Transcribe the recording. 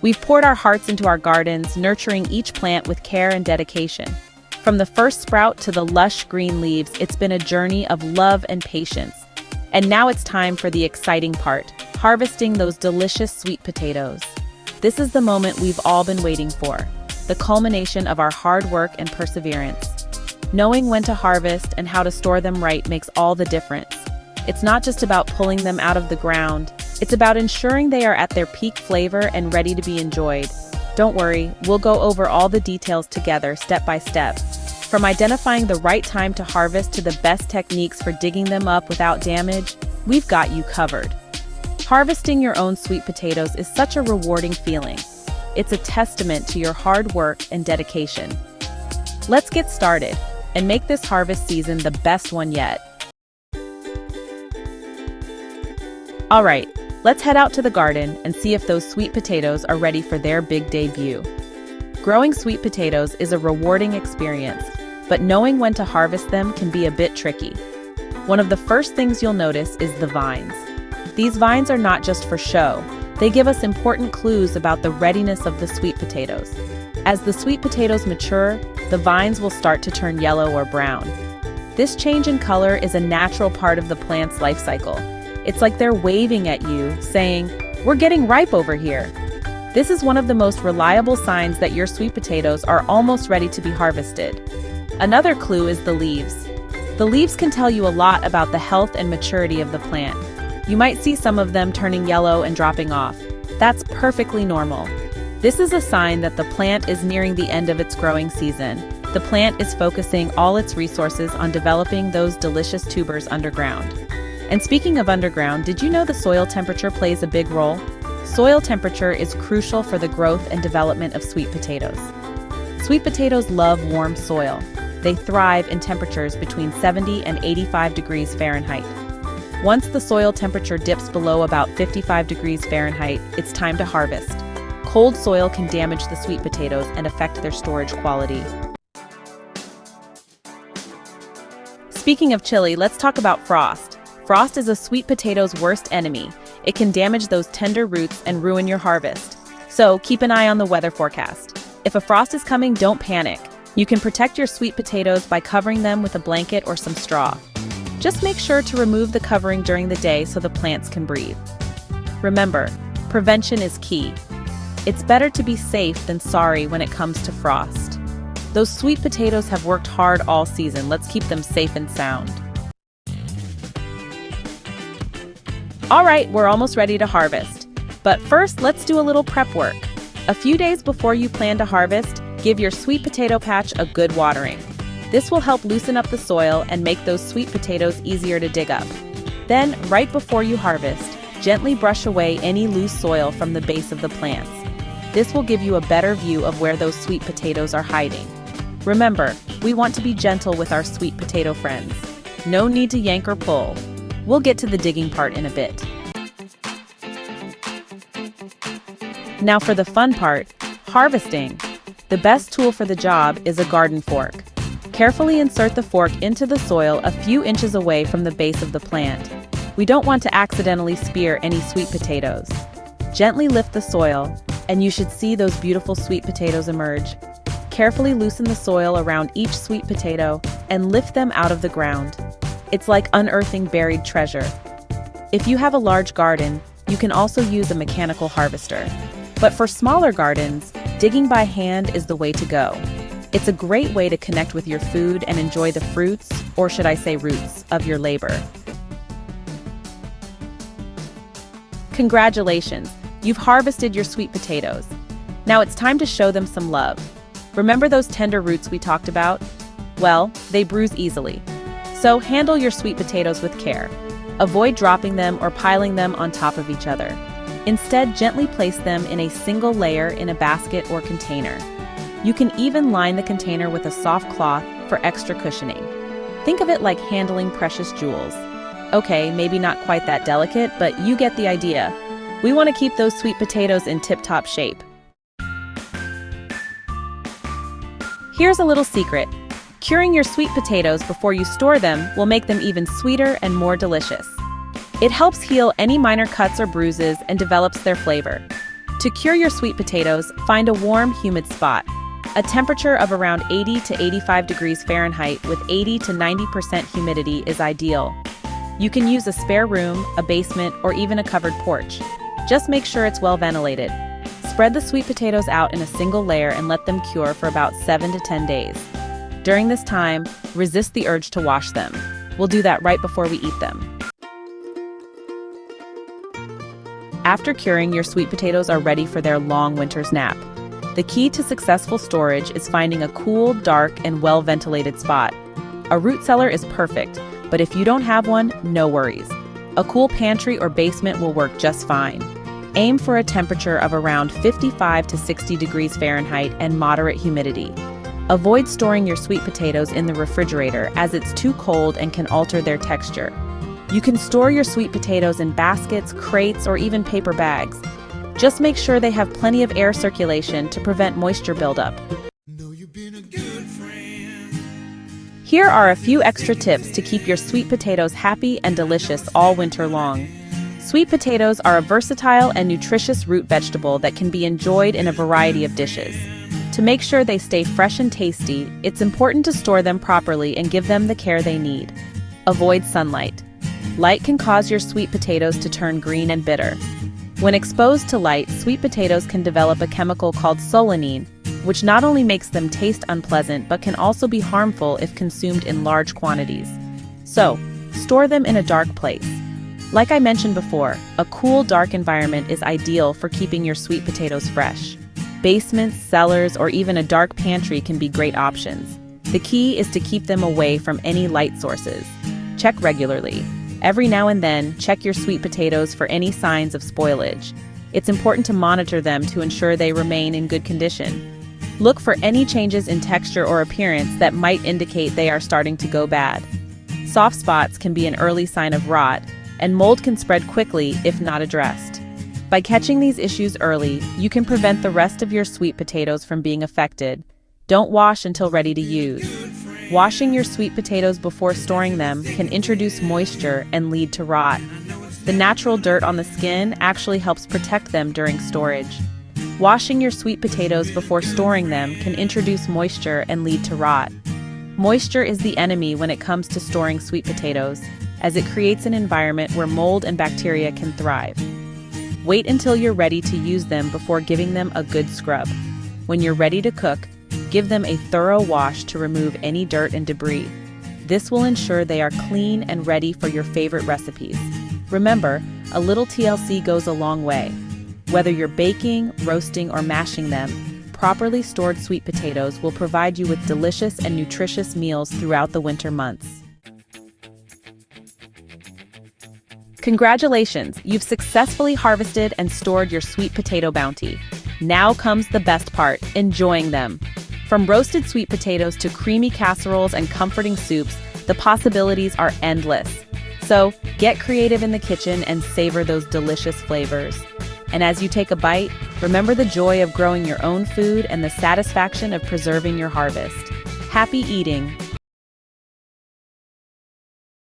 We've poured our hearts into our gardens, nurturing each plant with care and dedication. From the first sprout to the lush green leaves, it's been a journey of love and patience. And now it's time for the exciting part, harvesting those delicious sweet potatoes. This is the moment we've all been waiting for, the culmination of our hard work and perseverance. Knowing when to harvest and how to store them right makes all the difference. It's not just about pulling them out of the ground, it's about ensuring they are at their peak flavor and ready to be enjoyed. Don't worry, we'll go over all the details together step by step. From identifying the right time to harvest to the best techniques for digging them up without damage, we've got you covered. Harvesting your own sweet potatoes is such a rewarding feeling. It's a testament to your hard work and dedication. Let's get started and make this harvest season the best one yet. All right, let's head out to the garden and see if those sweet potatoes are ready for their big debut. Growing sweet potatoes is a rewarding experience, but knowing when to harvest them can be a bit tricky. One of the first things you'll notice is the vines. These vines are not just for show, they give us important clues about the readiness of the sweet potatoes. As the sweet potatoes mature, the vines will start to turn yellow or brown. This change in color is a natural part of the plant's life cycle. It's like they're waving at you, saying, "We're getting ripe over here." This is one of the most reliable signs that your sweet potatoes are almost ready to be harvested. Another clue is the leaves. The leaves can tell you a lot about the health and maturity of the plant. You might see some of them turning yellow and dropping off. That's perfectly normal. This is a sign that the plant is nearing the end of its growing season. The plant is focusing all its resources on developing those delicious tubers underground. And speaking of underground, did you know the soil temperature plays a big role? Soil temperature is crucial for the growth and development of sweet potatoes. Sweet potatoes love warm soil. They thrive in temperatures between 70 and 85 degrees Fahrenheit. Once the soil temperature dips below about 55 degrees Fahrenheit, it's time to harvest. Cold soil can damage the sweet potatoes and affect their storage quality. Speaking of chili, let's talk about frost. Frost is a sweet potato's worst enemy. It can damage those tender roots and ruin your harvest. So keep an eye on the weather forecast. If a frost is coming, don't panic. You can protect your sweet potatoes by covering them with a blanket or some straw. Just make sure to remove the covering during the day so the plants can breathe. Remember, prevention is key. It's better to be safe than sorry when it comes to frost. Those sweet potatoes have worked hard all season. Let's keep them safe and sound. All right, we're almost ready to harvest. But first, let's do a little prep work. A few days before you plan to harvest, give your sweet potato patch a good watering. This will help loosen up the soil and make those sweet potatoes easier to dig up. Then, right before you harvest, gently brush away any loose soil from the base of the plants. This will give you a better view of where those sweet potatoes are hiding. Remember, we want to be gentle with our sweet potato friends. No need to yank or pull. We'll get to the digging part in a bit. Now for the fun part, harvesting. The best tool for the job is a garden fork. Carefully insert the fork into the soil a few inches away from the base of the plant. We don't want to accidentally spear any sweet potatoes. Gently lift the soil, and you should see those beautiful sweet potatoes emerge. Carefully loosen the soil around each sweet potato and lift them out of the ground. It's like unearthing buried treasure. If you have a large garden, you can also use a mechanical harvester. But for smaller gardens, digging by hand is the way to go. It's a great way to connect with your food and enjoy the fruits, or should I say roots, of your labor. Congratulations, you've harvested your sweet potatoes. Now it's time to show them some love. Remember those tender roots we talked about? Well, they bruise easily. So handle your sweet potatoes with care. Avoid dropping them or piling them on top of each other. Instead, gently place them in a single layer in a basket or container. You can even line the container with a soft cloth for extra cushioning. Think of it like handling precious jewels. Okay, maybe not quite that delicate, but you get the idea. We want to keep those sweet potatoes in tip-top shape. Here's a little secret. Curing your sweet potatoes before you store them will make them even sweeter and more delicious. It helps heal any minor cuts or bruises and develops their flavor. To cure your sweet potatoes, find a warm, humid spot. A temperature of around 80 to 85 degrees Fahrenheit with 80 to 90% humidity is ideal. You can use a spare room, a basement, or even a covered porch. Just make sure it's well ventilated. Spread the sweet potatoes out in a single layer and let them cure for about 7 to 10 days. During this time, resist the urge to wash them. We'll do that right before we eat them. After curing, your sweet potatoes are ready for their long winter's nap. The key to successful storage is finding a cool, dark, and well-ventilated spot. A root cellar is perfect, but if you don't have one, no worries. A cool pantry or basement will work just fine. Aim for a temperature of around 55 to 60 degrees Fahrenheit and moderate humidity. Avoid storing your sweet potatoes in the refrigerator as it's too cold and can alter their texture. You can store your sweet potatoes in baskets, crates, or even paper bags. Just make sure they have plenty of air circulation to prevent moisture buildup. Here are a few extra tips to keep your sweet potatoes happy and delicious all winter long. Sweet potatoes are a versatile and nutritious root vegetable that can be enjoyed in a variety of dishes. To make sure they stay fresh and tasty, it's important to store them properly and give them the care they need. Avoid sunlight. Light can cause your sweet potatoes to turn green and bitter. When exposed to light, sweet potatoes can develop a chemical called solanine, which not only makes them taste unpleasant but can also be harmful if consumed in large quantities. So, store them in a dark place. Like I mentioned before, a cool, dark environment is ideal for keeping your sweet potatoes fresh. Basements, cellars, or even a dark pantry can be great options. The key is to keep them away from any light sources. Check regularly. Every now and then, check your sweet potatoes for any signs of spoilage. It's important to monitor them to ensure they remain in good condition. Look for any changes in texture or appearance that might indicate they are starting to go bad. Soft spots can be an early sign of rot, and mold can spread quickly if not addressed. By catching these issues early, you can prevent the rest of your sweet potatoes from being affected. Don't wash until ready to use. Washing your sweet potatoes before storing them can introduce moisture and lead to rot. The natural dirt on the skin actually helps protect them during storage. Washing your sweet potatoes before storing them can introduce moisture and lead to rot. Moisture is the enemy when it comes to storing sweet potatoes, as it creates an environment where mold and bacteria can thrive. Wait until you're ready to use them before giving them a good scrub. When you're ready to cook, give them a thorough wash to remove any dirt and debris. This will ensure they are clean and ready for your favorite recipes. Remember, a little TLC goes a long way. Whether you're baking, roasting, or mashing them, properly stored sweet potatoes will provide you with delicious and nutritious meals throughout the winter months. Congratulations! You've successfully harvested and stored your sweet potato bounty. Now comes the best part, enjoying them. From roasted sweet potatoes to creamy casseroles and comforting soups, the possibilities are endless. So, get creative in the kitchen and savor those delicious flavors. And as you take a bite, remember the joy of growing your own food and the satisfaction of preserving your harvest. Happy eating!